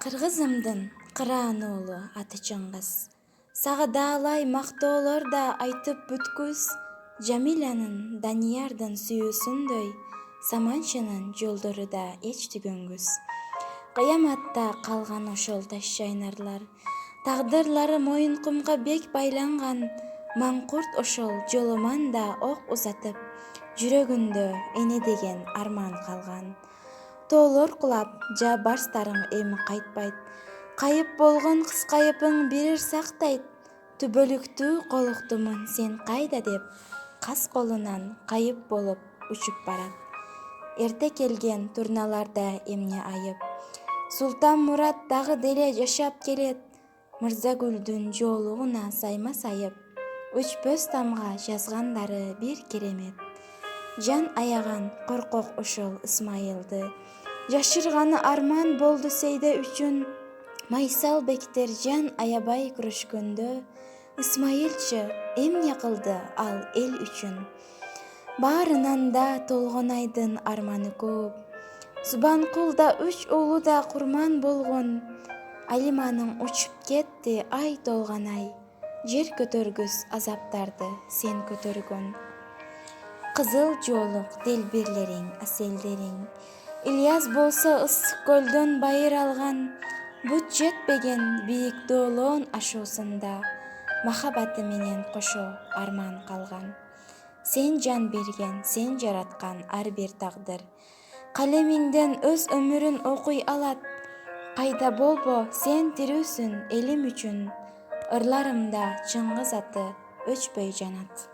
Кыргызымдын Кыраан уулу аты Чыңгыз. Сага даалай мактоолор да айтып бүткүс. Жамилянын, Даниярдын сүйүүсүндөй, Саманчынын жолдору да эч түгөнгүс. Кыяматта калган ошол таш жайнарлар, тагдырлары моюнкумга бек байланган. Маңкурт ошол жоломан да ок узатып, жүрөгүндө эне деген арман калган. Тоолор кулап, жа барстарың эми кайтпайт. Кайып болгон кыскайыпың бирир сактайт. Түбөлүктүү колуктумун сен кайда деп, кас колунан кайып болуп учуп барат. Эрте келген турналарда эмне айып? Султан Мурат дагы деле жашап келет. Мырзагүлдүн жоолугуна сайма сайып, өчпөс тамга жазгандары бир керемет. Жан аяган коркок ошол Исмайылды, жашырганы арман болду сейде үчүн. Майсал бектер жан аябай күрөшкөндө, Исмайылчы эмне кылды ал эл үчүн? Баарынан да Толгонайдын арманы көп. Субанкул да үч уулу да курман болгон. Алиманың учуп кетти ай толгон ай. Жер көтөргүс азаптарды сен көтөргөн. Кызыл жоолук делбирлериң, аселдериң. Ильяс болсо ысык көлдөн байыр алган. Бут жетпеген бийик доолоон ашуусунда, махабаты менен кошо арман калган. Сен жан берген, сен жараткан ар бир тагдыр. Калемиңден өз өмүрүн окуй алат. Кайда болбо, сен тирүүсүн элим үчүн. Ырларымда Чыңгыз аты өчпөй жанат.